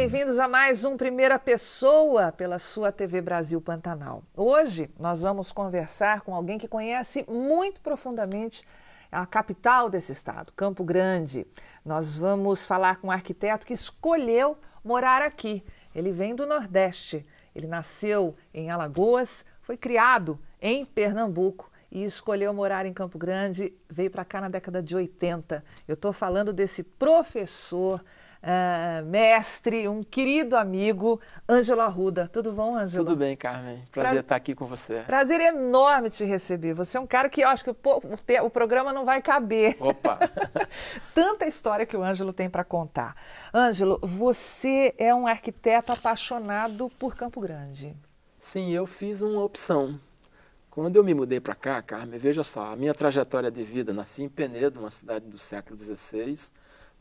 bem-vindos a mais um Primeira Pessoa pela sua TV Brasil Pantanal. Hoje nós vamos conversar com alguém que conhece muito profundamente a capital desse estado, Campo Grande. Nós vamos falar com um arquiteto que escolheu morar aqui. Ele vem do Nordeste, ele nasceu em Alagoas, foi criado em Pernambuco e escolheu morar em Campo Grande, veio para cá na década de 80. Eu estou falando desse professor, mestre, um querido amigo, Ângelo Arruda. Tudo bom, Ângelo? Tudo bem, Carmen. Prazer estar aqui com você. Prazer enorme te receber. Você é um cara que eu acho que o programa não vai caber. Opa! Tanta história que o Ângelo tem para contar. Ângelo, você é um arquiteto apaixonado por Campo Grande. Sim, eu fiz uma opção. Quando eu me mudei para cá, Carmen, veja só, a minha trajetória de vida, nasci em Penedo, uma cidade do século XVI,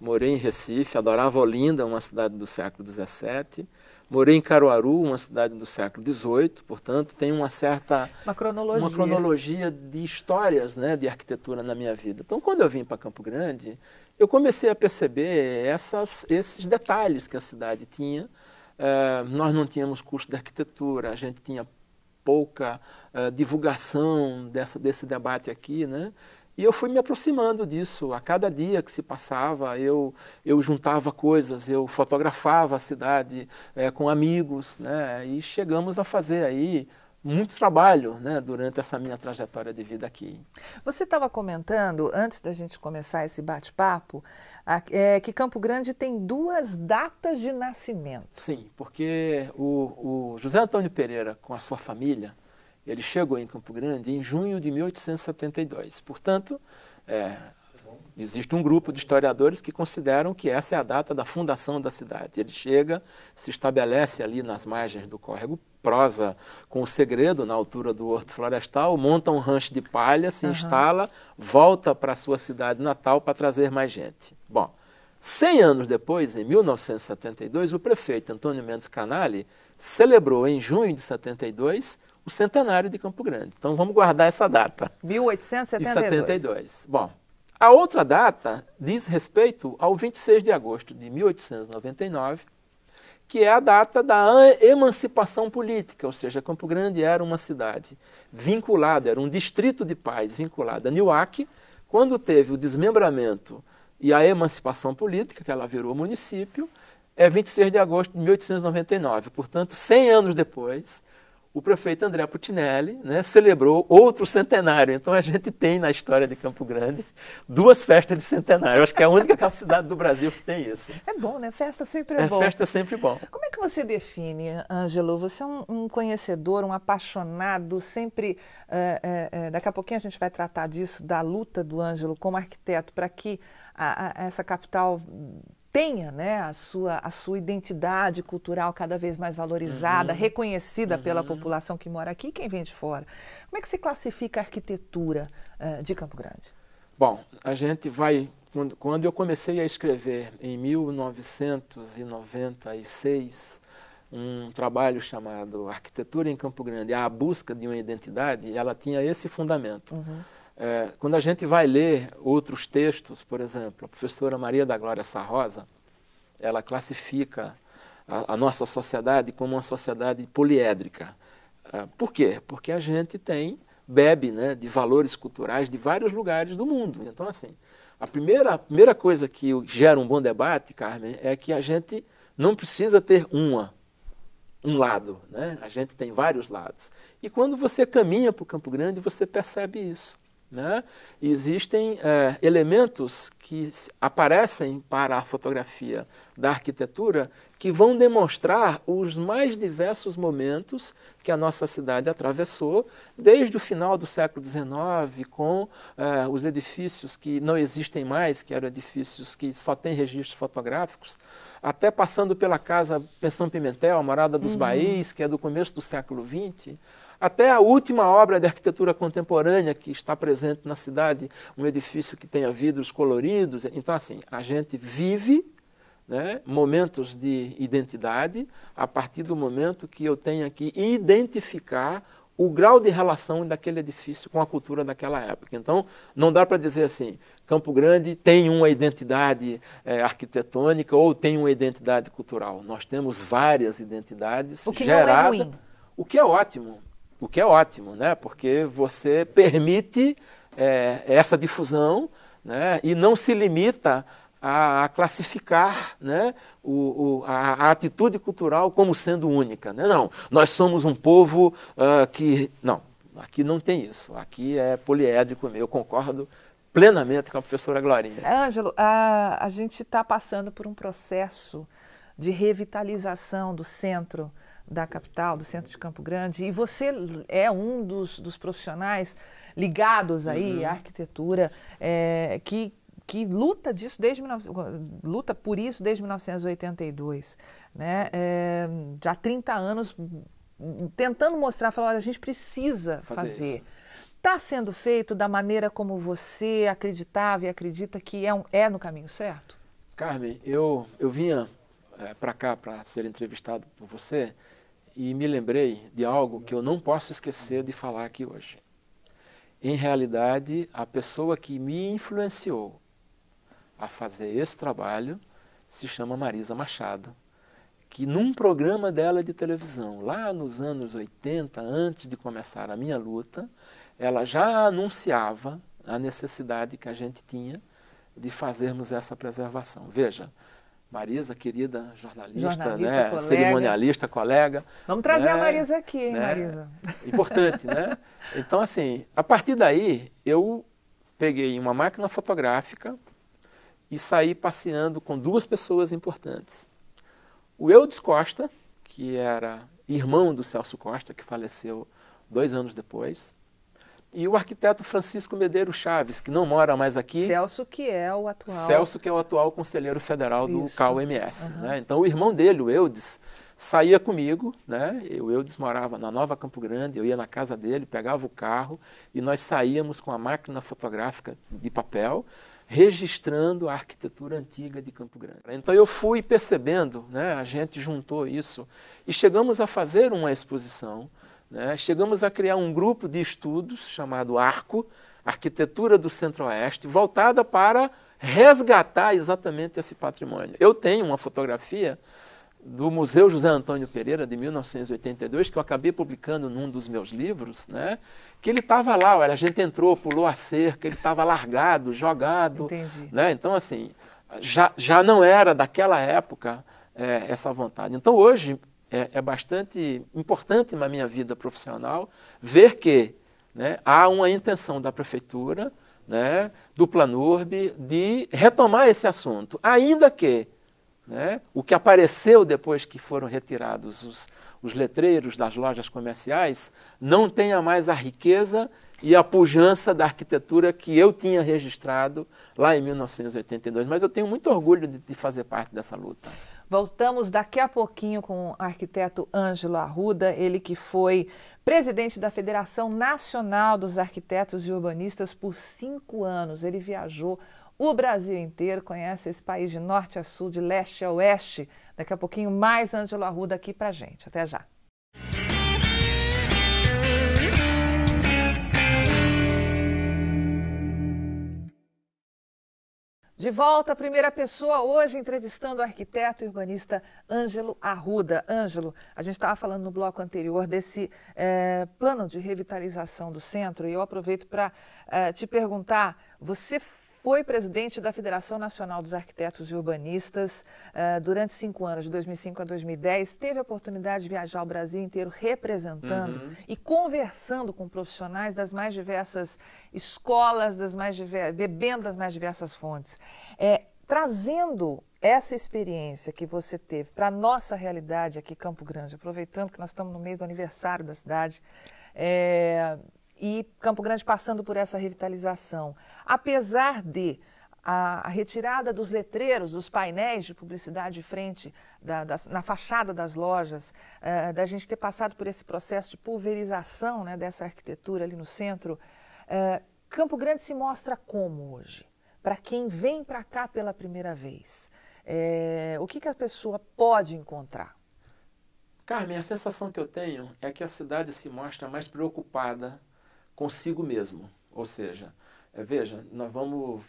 morei em Recife, adorava Olinda, uma cidade do século XVII, morei em Caruaru, uma cidade do século XVIII, portanto, tem uma cronologia de histórias, né, de arquitetura na minha vida. Então, quando eu vim para Campo Grande, eu comecei a perceber esses detalhes que a cidade tinha. Nós não tínhamos curso de arquitetura, a gente tinha pouca divulgação desse debate aqui, né? E eu fui me aproximando disso. A cada dia que se passava, eu juntava coisas, eu fotografava a cidade com amigos, né? E chegamos a fazer aí muito trabalho, né, durante essa minha trajetória de vida aqui. Você estava comentando, antes da gente começar esse bate-papo, que Campo Grande tem 2 datas de nascimento. Sim, porque o José Antônio Pereira, com a sua família, ele chegou em Campo Grande em junho de 1872. Portanto, existe um grupo de historiadores que consideram que essa é a data da fundação da cidade. Ele chega, se estabelece ali nas margens do córrego Prosa com o Segredo, na altura do Horto Florestal, monta um rancho de palha, se instala, volta para a sua cidade natal para trazer mais gente. Bom, 100 anos depois, em 1972, o prefeito Antônio Mendes Canale celebrou em junho de 72 o centenário de Campo Grande. Então vamos guardar essa data. 1872. Bom, a outra data diz respeito ao 26 de agosto de 1899, que é a data da emancipação política, ou seja, Campo Grande era uma cidade vinculada, era um distrito de paz vinculado a Niuaque. Quando teve o desmembramento e a emancipação política, que ela virou município, é 26 de agosto de 1899. Portanto, 100 anos depois, o prefeito André Putinelli, né, celebrou outro centenário. Então a gente tem na história de Campo Grande 2 festas de centenário. Eu acho que é a única cidade do Brasil que tem isso. É bom, né? Festa sempre é bom. Festa sempre bom. Como é que você define, Ângelo? Você é um conhecedor, um apaixonado, sempre... daqui a pouquinho a gente vai tratar disso, da luta do Ângelo como arquiteto para que essa capital tenha, né, a sua identidade cultural cada vez mais valorizada, reconhecida pela população que mora aqui e quem vem de fora. Como é que se classifica a arquitetura de Campo Grande? Bom, a gente vai... Quando eu comecei a escrever em 1996 um trabalho chamado Arquitetura em Campo Grande, a busca de uma identidade, ela tinha esse fundamento. Quando a gente vai ler outros textos, por exemplo, a professora Maria da Glória Sarrosa, ela classifica a nossa sociedade como uma sociedade poliédrica. Por quê? Porque a gente bebe, né, de valores culturais de vários lugares do mundo. Então, assim, a primeira coisa que gera um bom debate, Carmen, é que a gente não precisa ter um lado, né? A gente tem vários lados. E quando você caminha para o Campo Grande, você percebe isso. Né? Existem elementos que aparecem para a fotografia da arquitetura que vão demonstrar os mais diversos momentos que a nossa cidade atravessou, desde o final do século XIX, com os edifícios que não existem mais, que eram edifícios que só têm registros fotográficos, até passando pela Casa Pensão Pimentel, a Morada dos Baís, que é do começo do século XX, até a última obra de arquitetura contemporânea que está presente na cidade, um edifício que tenha vidros coloridos. Então, assim, a gente vive, né, momentos de identidade a partir do momento que eu tenho que identificar o grau de relação daquele edifício com a cultura daquela época. Então, não dá para dizer assim, Campo Grande tem uma identidade arquitetônica ou tem uma identidade cultural. Nós temos várias identidades geradas, não é ruim. O que é ótimo. O que é ótimo, né? Porque você permite essa difusão, né? E não se limita a classificar, né, a atitude cultural como sendo única. Né? Não, nós somos um povo que... Não, aqui não tem isso. Aqui é poliédrico. Eu concordo plenamente com a professora Glorinha. Ângelo, a gente está passando por um processo de revitalização do centro da capital, do centro de Campo Grande, e você é um dos profissionais ligados aí à arquitetura que luta por isso desde 1982, né? Já há 30 anos tentando mostrar, falar, a gente precisa fazer. Está sendo feito da maneira como você acreditava e acredita que é no caminho certo? Carmen, eu vinha para cá para ser entrevistado por você e me lembrei de algo que eu não posso esquecer de falar aqui hoje. Em realidade, a pessoa que me influenciou a fazer esse trabalho se chama Marisa Machado, que num programa dela de televisão, lá nos anos 80, antes de começar a minha luta, ela já anunciava a necessidade que a gente tinha de fazermos essa preservação. Veja, Marisa, querida jornalista, né, colega. cerimonialista, colega. Vamos trazer a Marisa aqui, hein, né, Marisa? Importante, né? Então, assim, a partir daí, eu peguei uma máquina fotográfica e saí passeando com duas pessoas importantes. O Eudes Costa, que era irmão do Celso Costa, que faleceu 2 anos depois, e o arquiteto Francisco Medeiros Chaves, que não mora mais aqui. Celso, que é o atual conselheiro federal do CAU-MS. Né? Então, o irmão dele, o Eudes, saía comigo, né? O Eudes morava na Nova Campo Grande, eu ia na casa dele, pegava o carro e nós saíamos com a máquina fotográfica de papel, registrando a arquitetura antiga de Campo Grande. Então eu fui percebendo, né? A gente juntou isso e chegamos a fazer uma exposição, né? Chegamos a criar um grupo de estudos chamado ARCO, Arquitetura do Centro-Oeste, voltada para resgatar exatamente esse patrimônio. Eu tenho uma fotografia do Museu José Antônio Pereira, de 1982, que eu acabei publicando num dos meus livros, né? Que ele estava lá, olha, a gente entrou, pulou a cerca, ele estava largado, jogado. Entendi. Né? Então, assim, já não era daquela época essa vontade. Então, hoje, é bastante importante na minha vida profissional ver que, né, há uma intenção da Prefeitura, né, do Planurb, de retomar esse assunto, ainda que, né, o que apareceu depois que foram retirados os letreiros das lojas comerciais não tenha mais a riqueza e a pujança da arquitetura que eu tinha registrado lá em 1982. Mas eu tenho muito orgulho de fazer parte dessa luta. Voltamos daqui a pouquinho com o arquiteto Ângelo Arruda, ele que foi presidente da Federação Nacional dos Arquitetos e Urbanistas por 5 anos. Ele viajou o Brasil inteiro, conhece esse país de norte a sul, de leste a oeste. Daqui a pouquinho mais Ângelo Arruda aqui pra gente. Até já. De volta, a primeira pessoa, hoje entrevistando o arquiteto e urbanista Ângelo Arruda. Ângelo, a gente estava falando no bloco anterior desse plano de revitalização do centro e eu aproveito para te perguntar, você foi presidente da Federação Nacional dos Arquitetos e Urbanistas durante 5 anos, de 2005 a 2010, teve a oportunidade de viajar o Brasil inteiro representando e conversando com profissionais das mais diversas escolas, bebendo das mais diversas fontes. Trazendo essa experiência que você teve para a nossa realidade aqui em Campo Grande, aproveitando que nós estamos no meio do aniversário da cidade, e Campo Grande passando por essa revitalização. Apesar de a retirada dos letreiros, dos painéis de publicidade de frente, na fachada das lojas, da gente ter passado por esse processo de pulverização, né, dessa arquitetura ali no centro, Campo Grande se mostra como hoje? Para quem vem para cá pela primeira vez, o que a pessoa pode encontrar? Carmen, a sensação que eu tenho é que a cidade se mostra mais preocupada consigo mesmo. Ou seja, veja, nós vamos,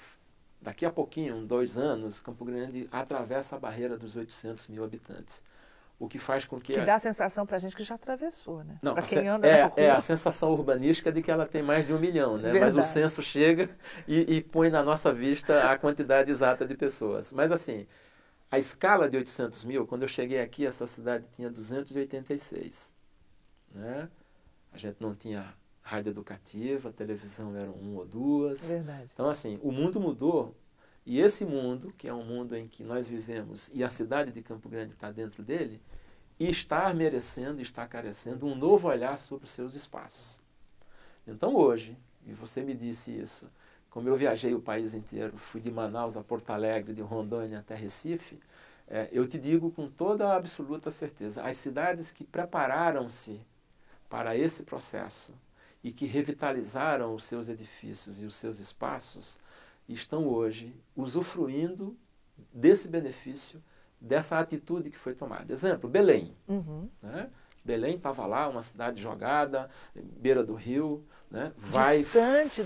daqui a pouquinho, 2 anos, Campo Grande atravessa a barreira dos 800 mil habitantes. O que faz com que... Que dá a sensação para a gente que já atravessou, né? Não, para quem anda na rua. É a sensação urbanística de que ela tem mais de 1 milhão, né? Verdade. Mas o censo chega e põe na nossa vista a quantidade exata de pessoas. Mas assim, a escala de 800 mil, quando eu cheguei aqui, essa cidade tinha 286. Né? A gente não tinha rádio educativa, a televisão eram 1 ou 2. Verdade. Então assim, o mundo mudou. E esse mundo, que é um mundo em que nós vivemos e a cidade de Campo Grande está dentro dele, e está merecendo, está carecendo um novo olhar sobre os seus espaços. Então hoje, e você me disse isso, como eu viajei o país inteiro, fui de Manaus a Porto Alegre, de Rondônia até Recife, eu te digo com toda a absoluta certeza, as cidades que prepararam-se para esse processo e que revitalizaram os seus edifícios e os seus espaços, estão hoje usufruindo desse benefício, dessa atitude que foi tomada. Exemplo, Belém. Né? Belém estava lá, uma cidade jogada, beira do rio, né?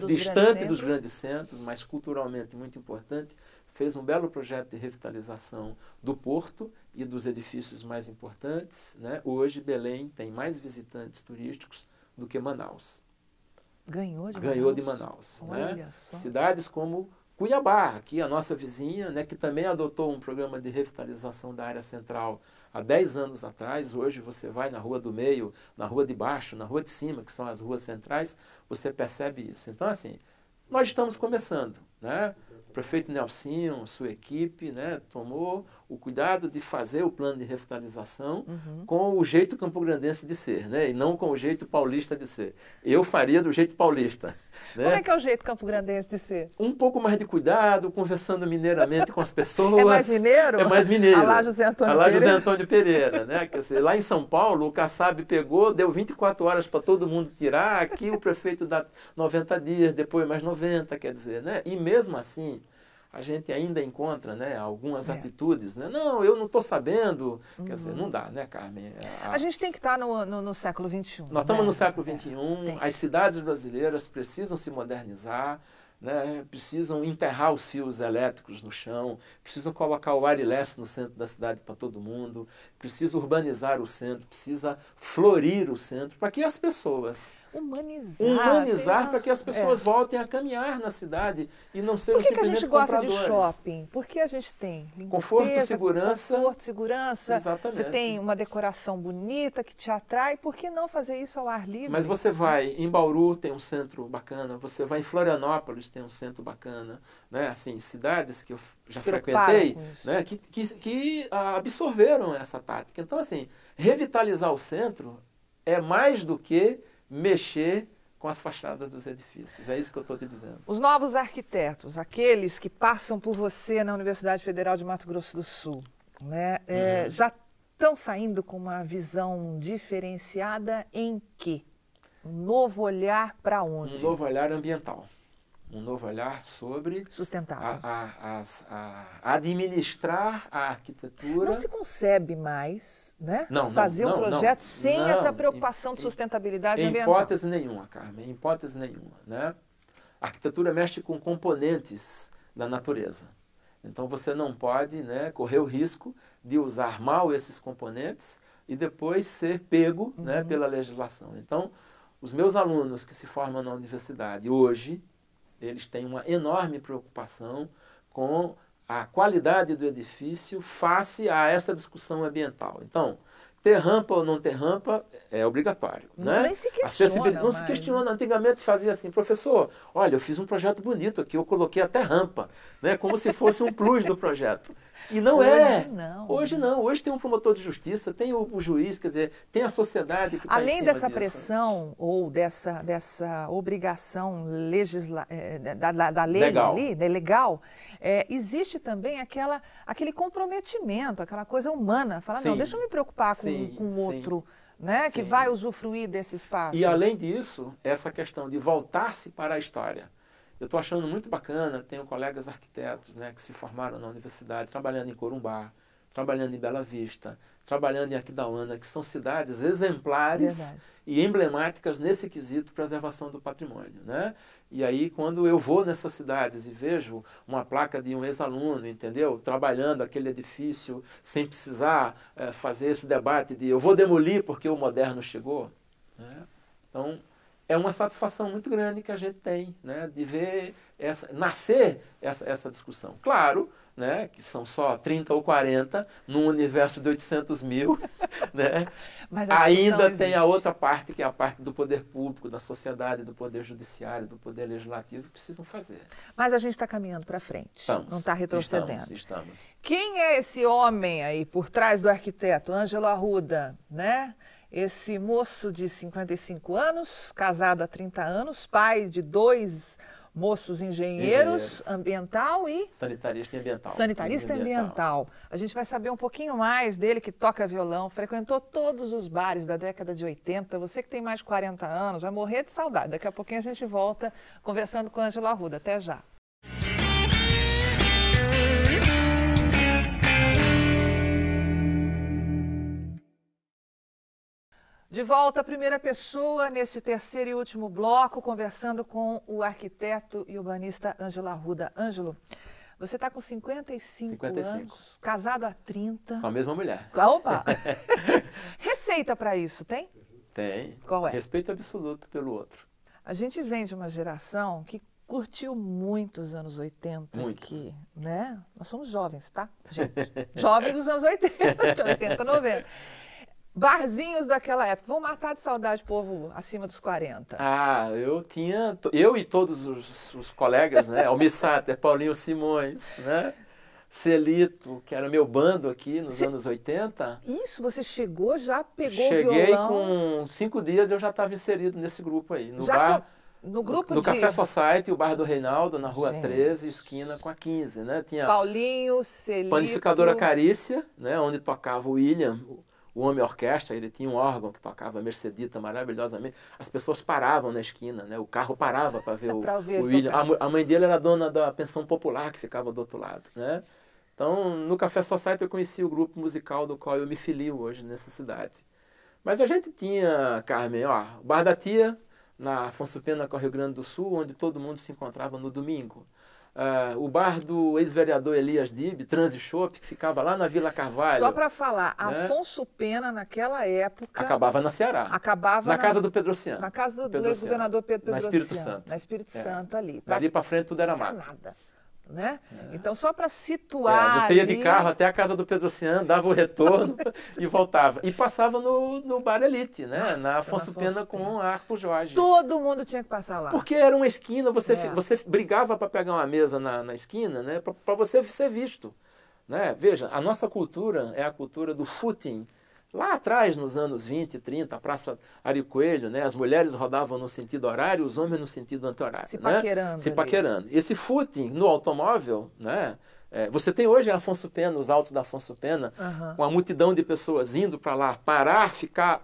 Distante dos grandes centros, mas culturalmente muito importante, fez um belo projeto de revitalização do porto e dos edifícios mais importantes. Né? Hoje, Belém tem mais visitantes turísticos do que Manaus. Ganhou de Manaus. Né? Cidades como Cuiabá, aqui a nossa vizinha, né, que também adotou um programa de revitalização da área central há 10 anos atrás. Hoje você vai na Rua do Meio, na Rua de Baixo, na Rua de Cima, que são as ruas centrais, você percebe isso. Então, assim, nós estamos começando. Né? O prefeito Nelsinho, sua equipe, né, tomou o cuidado de fazer o plano de revitalização com o jeito campograndense de ser, né, e não com o jeito paulista de ser. Eu faria do jeito paulista. Né? Como é que é o jeito campograndense de ser? Um pouco mais de cuidado, conversando mineiramente com as pessoas. É mais mineiro? É mais mineiro. Alá José Antônio Alá Pereira. José Antônio Pereira. Né? Quer dizer, lá em São Paulo, o Kassab pegou, deu 24 horas para todo mundo tirar. Aqui o prefeito dá 90 dias, depois mais 90, quer dizer. Né? E mesmo assim, a gente ainda encontra, né, algumas atitudes. Né? Não, eu não estou sabendo. Quer dizer, não dá, né, Carmen? A gente tem que estar no século XXI. Nós estamos no século XXI. As cidades brasileiras precisam se modernizar. Né, precisam enterrar os fios elétricos no chão, precisam colocar o Arilex no centro da cidade para todo mundo, precisa urbanizar o centro, precisa florir o centro para que as pessoas... Humanizar para que as pessoas voltem a caminhar na cidade e não sejam simplesmente compradores. Por que a gente gosta de shopping? Porque a gente tem conforto, segurança. Exatamente. Você tem uma decoração bonita que te atrai. Por que não fazer isso ao ar livre? Mas você vai em Bauru, tem um centro bacana. Você vai em Florianópolis, tem um centro bacana. Né? Assim, cidades que eu já frequentei, né? que absorveram essa tática. Então, assim, revitalizar o centro é mais do que mexer com as fachadas dos edifícios. É isso que eu estou te dizendo. Os novos arquitetos, aqueles que passam por você na Universidade Federal de Mato Grosso do Sul, né, já estão saindo com uma visão diferenciada em quê? Um novo olhar para onde? Um novo olhar ambiental. Um novo olhar sobre... Sustentável. Administrar a arquitetura... Não se concebe mais, né, fazer um projeto sem essa preocupação de sustentabilidade ambiental. Em hipótese nenhuma, Carmen, em hipótese nenhuma. Né? A arquitetura mexe com componentes da natureza. Então você não pode, né, correr o risco de usar mal esses componentes e depois ser pego, né, pela legislação. Então, os meus alunos que se formam na universidade hoje... eles têm uma enorme preocupação com a qualidade do edifício face a essa discussão ambiental. Então, ter rampa ou não ter rampa é obrigatório. Não, né? Nem se questiona. Não se questiona. Antigamente fazia assim, professor, olha, eu fiz um projeto bonito aqui, eu coloquei até rampa, né? Como se fosse um plus do projeto. E não é. Hoje não. Hoje tem um promotor de justiça, tem o juiz, quer dizer, tem a sociedade que está em cima Além dessa disso. Pressão ou dessa obrigação da lei legal. Ali, né, legal, existe também aquele comprometimento, aquela coisa humana. Falar, não, deixa eu me preocupar com o outro, né, que vai usufruir desse espaço. E além disso, essa questão de voltar-se para a história. Eu estou achando muito bacana, tenho colegas arquitetos, né, que se formaram na universidade, trabalhando em Corumbá, trabalhando em Bela Vista, trabalhando em Aquidauana, que são cidades exemplares Verdade. e emblemáticas nesse quesito de preservação do patrimônio, né? E aí, quando eu vou nessas cidades e vejo uma placa de um ex-aluno, entendeu? Trabalhando aquele edifício sem precisar fazer esse debate de eu vou demolir porque o moderno chegou, né? Então, é uma satisfação muito grande que a gente tem, né? De ver nascer essa discussão. Claro, né, que são só 30 ou 40 num universo de 800 mil, né? Mas ainda tem a outra parte, que é a parte do poder público, da sociedade, do poder judiciário, do poder legislativo, que precisam fazer. Mas a gente está caminhando para frente, não está retrocedendo. Estamos. Quem é esse homem aí por trás do arquiteto Ângelo Arruda, né? Esse moço de 55 anos, casado há 30 anos, pai de 2 moços engenheiros, ambiental e... Sanitarista e ambiental. Sanitarista e ambiental. A gente vai saber um pouquinho mais dele, que toca violão, frequentou todos os bares da década de 80. Você que tem mais de 40 anos vai morrer de saudade. Daqui a pouquinho a gente volta conversando com o Ângelo Arruda. Até já. De volta à primeira pessoa, nesse terceiro e último bloco, conversando com o arquiteto e urbanista Ângelo Arruda. Ângelo, você está com 55 anos, casado há 30. Com a mesma mulher. Opa! Receita para isso, tem? Tem. Qual é? Respeito absoluto pelo outro. A gente vem de uma geração que curtiu muito os anos 80 muito. Aqui, né? Nós somos jovens, tá, gente? Jovens dos anos 80, 80, 90. Barzinhos daquela época. Vão matar de saudade o povo acima dos 40. Ah, eu e todos os colegas, né? Almir Sater, Paulinho Simões, né? Celito, que era meu bando aqui nos anos 80. Isso, você chegou, já pegou Cheguei violão? Com 5 dias eu já estava inserido nesse grupo aí. No já bar, no grupo no de... Café Society, o bar do Reinaldo, na rua Gente. 13, esquina com a 15, né? Tinha Paulinho, Celito... Panificadora Carícia, né? Onde tocava o William, o homem orquestra, ele tinha um órgão que tocava Mercedita maravilhosamente. As pessoas paravam na esquina, né? O carro parava para ver o William. A mãe dele era dona da pensão popular que ficava do outro lado, né? Então, no Café Society eu conheci o grupo musical do qual eu me filio hoje nessa cidade. Mas a gente tinha, Carmen, ó, o Bar da Tia, na Afonso Pena, com o Rio Grande do Sul, onde todo mundo se encontrava no domingo. O bar do ex-vereador Elias Dib, Transi Shop, que ficava lá na Vila Carvalho. Só para falar, né? Afonso Pena, naquela época... Acabava na Ceará. Acabava na casa do Pedrociano. Na casa do ex-governador Pedro Pedrociano. Na Espírito Santo. Na Espírito Santo, ali. Dali para frente tudo era mato. Nada. Né? Então, só para situar... você ia de carro até a casa do Pedrociano, dava o retorno e voltava. E passava no Bar Elite, né? Nossa, na Afonso Pena com a Arthur Jorge. Todo mundo tinha que passar lá. Porque era uma esquina, você brigava para pegar uma mesa na esquina, né? Para você ser visto. Né? Veja, a nossa cultura é a cultura do footing. Lá atrás, nos anos 20, 30, a Praça Ari Coelho, né? As mulheres rodavam no sentido horário, os homens no sentido anti-horário. Se paquerando. Né? Se paquerando. Esse footing no automóvel, né? Você tem hoje a Afonso Pena, os altos da Afonso Pena, com a multidão de pessoas indo para lá, parar,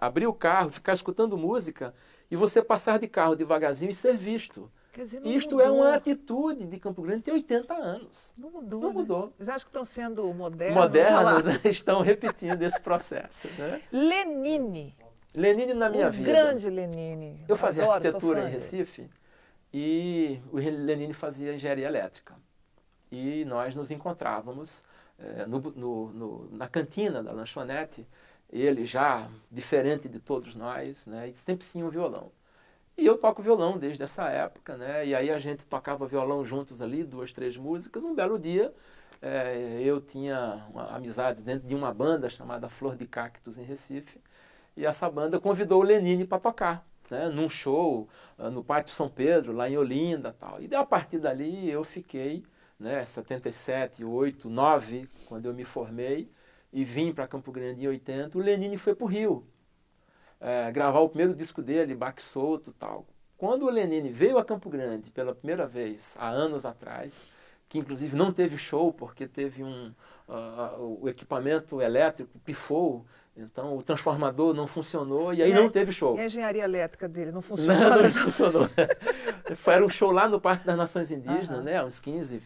abrir o carro, ficar escutando música e você passar de carro devagarzinho e ser visto. Quer dizer, Isto mudou. É uma atitude de Campo Grande, tem 80 anos. Não mudou. Não mudou. Né? Vocês acham que estão sendo modernos? Modernos, estão repetindo esse processo. Né? Lenine. Lenine na minha vida. Grande Lenine. Eu fazia arquitetura em Recife e o Lenine fazia engenharia elétrica. E nós nos encontrávamos na cantina da lanchonete, ele já diferente de todos nós, né? E sempre tinha um violão. E eu toco violão desde essa época, né? E aí a gente tocava violão juntos ali, 2, 3 músicas. Um belo dia, eu tinha uma amizade dentro de uma banda chamada Flor de Cactos em Recife. E essa banda convidou o Lenine para tocar, né? Num show no Pátio São Pedro, lá em Olinda, tal. E a partir dali eu fiquei, né? 77, 8, 9, quando eu me formei e vim para Campo Grande em 80. O Lenine foi para o Rio. Gravar o primeiro disco dele, Baque Solto e tal. Quando o Lenine veio a Campo Grande pela primeira vez, há anos atrás, que inclusive não teve show porque teve o equipamento elétrico pifou, então o transformador não funcionou e aí não teve show. E a engenharia elétrica dele não funcionou? Não funcionou. Era um show lá no Parque das Nações Indígenas, né? Uns 15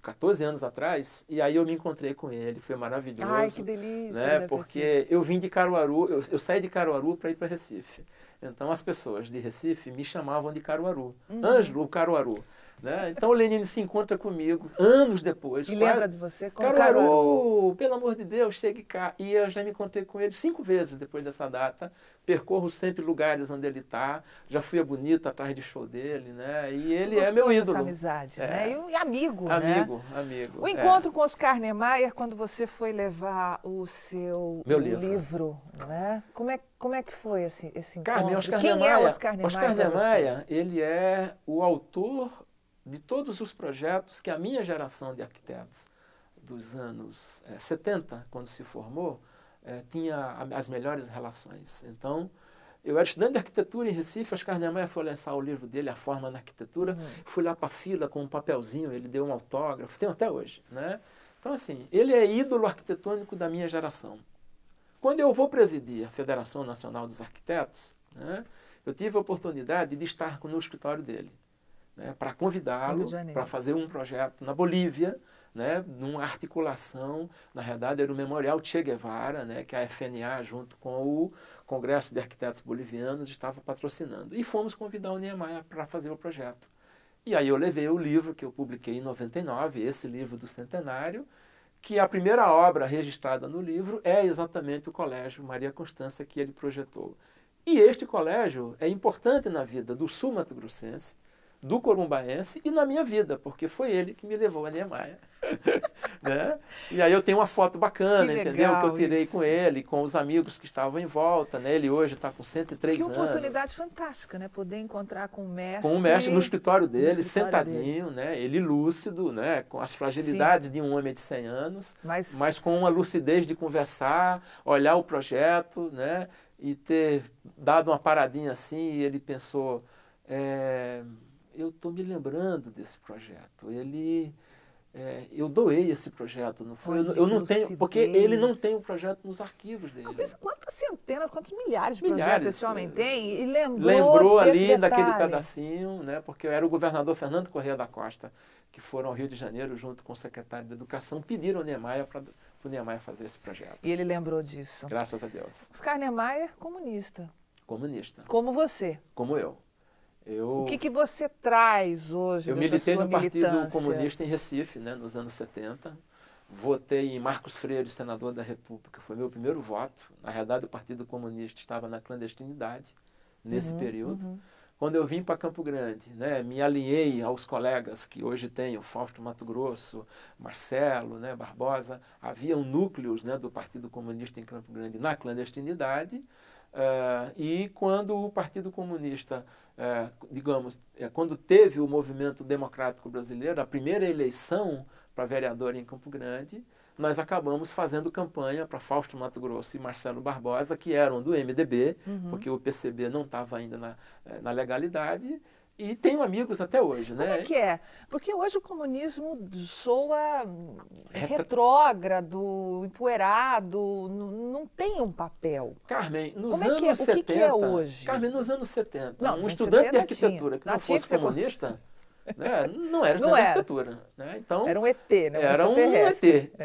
14 anos atrás, e aí eu me encontrei com ele, foi maravilhoso. Ai, que delícia. Né? Porque eu vim de Caruaru, eu saí de Caruaru para ir para Recife. Então as pessoas de Recife me chamavam de Caruaru. Ângelo, o Caruaru. Né? Então o Lenine se encontra comigo anos depois. E lembra de você como Caruaru, pelo amor de Deus, chegue cá. E eu já me encontrei com ele 5 vezes depois dessa data. Percorro sempre lugares onde ele está. Já fui a Bonito atrás de show dele, né? E ele é meu ídolo. Essa amizade, né? E amigo, amigo, né? Amigo. O encontro com Oscar Niemeyer, quando você foi levar o seu livro, né? Como é que foi esse encontro? Carmen, Quem é Oscar Niemeyer? Oscar Niemeyer, ele é o autor de todos os projetos que a minha geração de arquitetos dos anos 70, quando se formou, tinha as melhores relações. Então, eu era estudante de arquitetura em Recife, Oscar Niemeyer foi lançar o livro dele, A Forma na Arquitetura, fui lá para a fila com um papelzinho, ele deu um autógrafo, tem até hoje, né? Então, assim, ele é ídolo arquitetônico da minha geração. Quando eu vou presidir a Federação Nacional dos Arquitetos, né, eu tive a oportunidade de estar no escritório dele, né, para convidá-lo para fazer um projeto na Bolívia, né, numa articulação, na realidade era o Memorial Che Guevara, né, que a FNA, junto com o Congresso de Arquitetos Bolivianos, estava patrocinando. E fomos convidar o Niemeyer para fazer o projeto. E aí eu levei o livro que eu publiquei em 99, esse livro do centenário, que a primeira obra registrada no livro é exatamente o Colégio Maria Constância que ele projetou. E este colégio é importante na vida do sul-mato-grossense, do corumbaense e na minha vida, porque foi ele que me levou a Niemeyer. Né? E aí eu tenho uma foto bacana, entendeu? Que eu tirei com ele, com os amigos que estavam em volta, né? Ele hoje está com 103 anos. Que oportunidade fantástica, né? Poder encontrar com o mestre. Com o mestre no escritório dele, sentadinho, né? Ele lúcido, né? Com as fragilidades de um homem de 100 anos, mas com uma lucidez de conversar, olhar o projeto, né? E ter dado uma paradinha assim, e ele pensou... eu estou me lembrando desse projeto. Eu doei esse projeto, não foi? Eu não tenho, porque ele não tem o projeto nos arquivos dele. Quantas centenas, quantos milhares de projetos esse homem tem? E lembrou ali daquele pedacinho, né? Porque era o governador Fernando Corrêa da Costa, que foram ao Rio de Janeiro junto com o secretário de Educação, pediram ao Niemeyer para o Niemeyer fazer esse projeto. E ele lembrou disso. Graças a Deus. Oscar Niemeyer, comunista. Comunista. Como você. Como eu. O que você traz hoje Eu militei no Partido Comunista em Recife, né, nos anos 70. Votei em Marcos Freire, senador da República. Foi meu primeiro voto. Na realidade, o Partido Comunista estava na clandestinidade nesse período. Quando eu vim para Campo Grande, né, me alinhei aos colegas que hoje tenho, Fausto Mato Grosso, Marcelo, né, Barbosa. Haviam núcleos, né, do Partido Comunista em Campo Grande na clandestinidade. E quando o Partido Comunista, quando teve o movimento democrático brasileiro, a primeira eleição para vereador em Campo Grande, nós acabamos fazendo campanha para Fausto Mato Grosso e Marcelo Barbosa, que eram do MDB, porque o PCB não estava ainda na legalidade. E tenho amigos até hoje, né? Como é que é? Porque hoje o comunismo soa retrógrado, empoeirado, não tem um papel. Carmen, nos anos 70... O que é hoje? Carmen, nos anos 70, um estudante de arquitetura que não fosse comunista, né, não era estudante de arquitetura. Né? Então, era um ET, né? Era um ET.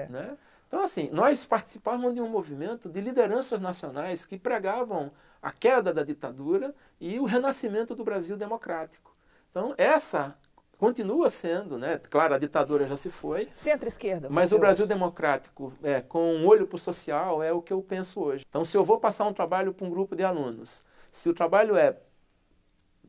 Né? Então, assim, nós participávamos de um movimento de lideranças nacionais que pregavam a queda da ditadura e o renascimento do Brasil democrático. Então, essa continua sendo, né? Claro, a ditadura já se foi. Centro-esquerda. Mas o Brasil democrático, com um olho para o social, é o que eu penso hoje. Então, se eu vou passar um trabalho para um grupo de alunos, se o trabalho é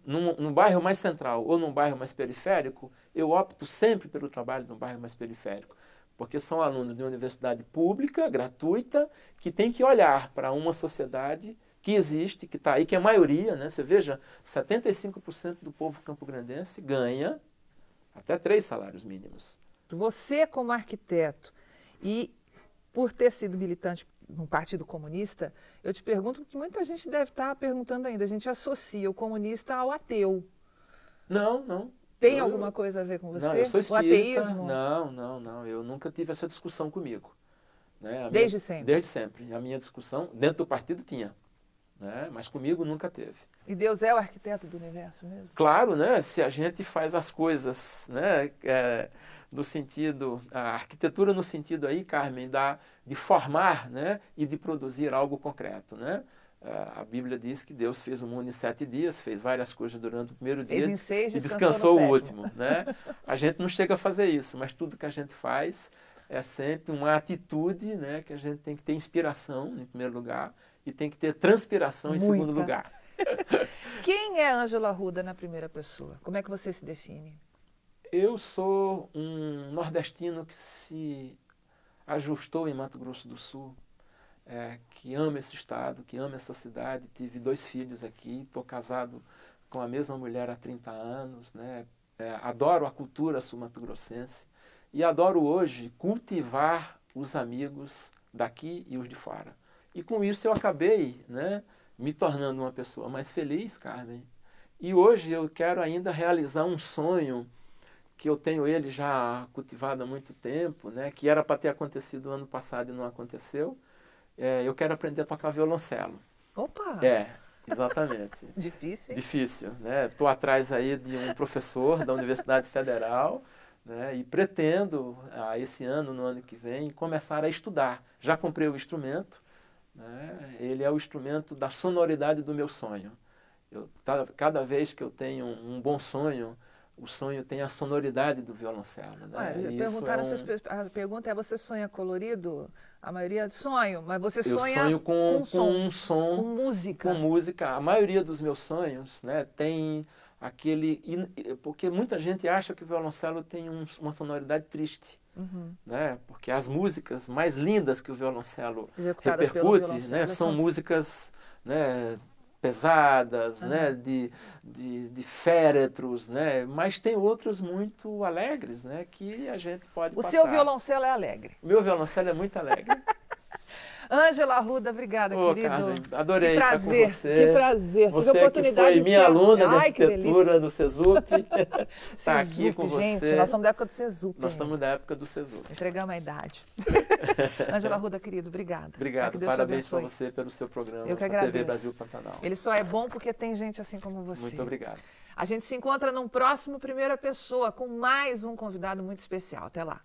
num bairro mais central ou num bairro mais periférico, eu opto sempre pelo trabalho num bairro mais periférico. Porque são alunos de uma universidade pública, gratuita, que tem que olhar para uma sociedade que existe, que está aí, que é a maioria, né? Você veja, 75% do povo campograndense ganha até 3 salários mínimos. Você, como arquiteto, e por ter sido militante no Partido Comunista, eu te pergunto que muita gente deve estar perguntando ainda. A gente associa o comunista ao ateu. Não. Tem alguma coisa a ver com você? Não, eu sou espírita. O ateísmo? Não. Eu nunca tive essa discussão comigo. Né? Desde sempre? Desde sempre. A minha discussão, dentro do partido, tinha. né? Mas comigo nunca teve. E Deus é o arquiteto do universo mesmo? Claro, né? Se a gente faz as coisas, né? No sentido, a arquitetura no sentido aí, Carmen, de formar, né? E de produzir algo concreto, né? A Bíblia diz que Deus fez o mundo em 7 dias, fez várias coisas durante o primeiro dia e descansou o último, né? A gente não chega a fazer isso, mas tudo que a gente faz é sempre uma atitude, né? Que a gente tem que ter inspiração, em primeiro lugar, e tem que ter transpiração em segundo lugar. Quem é Ângelo Arruda na primeira pessoa? Como é que você se define? Eu sou um nordestino que se ajustou em Mato Grosso do Sul, que ama esse estado, que ama essa cidade. Tive 2 filhos aqui, estou casado com a mesma mulher há 30 anos, né? Adoro a cultura sul-mato-grossense e adoro hoje cultivar os amigos daqui e os de fora. E com isso eu acabei, né, me tornando uma pessoa mais feliz, Carmen. E hoje eu quero ainda realizar um sonho que eu tenho ele já cultivado há muito tempo, né, que era para ter acontecido ano passado e não aconteceu. Eu quero aprender a tocar violoncelo. Opa! Exatamente. Difícil, hein? Difícil, né? Estou atrás aí de um professor da Universidade Federal, né? E pretendo, esse ano, no ano que vem, começar a estudar. Já comprei o instrumento, né? Ele é o instrumento da sonoridade do meu sonho. Cada vez que eu tenho um bom sonho, o sonho tem a sonoridade do violoncelo. Né? A pergunta é, você sonha colorido? A maioria sonho, mas você eu sonha sonho com um som, com música. Com música. A maioria dos meus sonhos, né, tem aquele... Porque muita gente acha que o violoncelo tem uma sonoridade triste. Uhum. Né? Porque as músicas mais lindas que o violoncelo executadas repercute, pelo violoncelo, né, são músicas, né, pesadas, né, de féretros, né, mas tem outras muito alegres, né, que a gente pode passar. O seu violoncelo é alegre? O meu violoncelo é muito alegre. Ângelo Arruda, obrigada, querido. Carmen, adorei estar com você. Que prazer. Você tive a oportunidade que foi minha aluna de arquitetura do CESUP. Está aqui com você. Gente, nós estamos da época do CESUP. Nós estamos da época do CESUP. Entregamos a idade. Ângelo Arruda, querido, obrigada. Obrigado, parabéns para você pelo seu programa. Eu que agradeço. TV Brasil Pantanal. Ele só é bom porque tem gente assim como você. Muito obrigado. A gente se encontra num próximo Primeira Pessoa com mais um convidado muito especial. Até lá.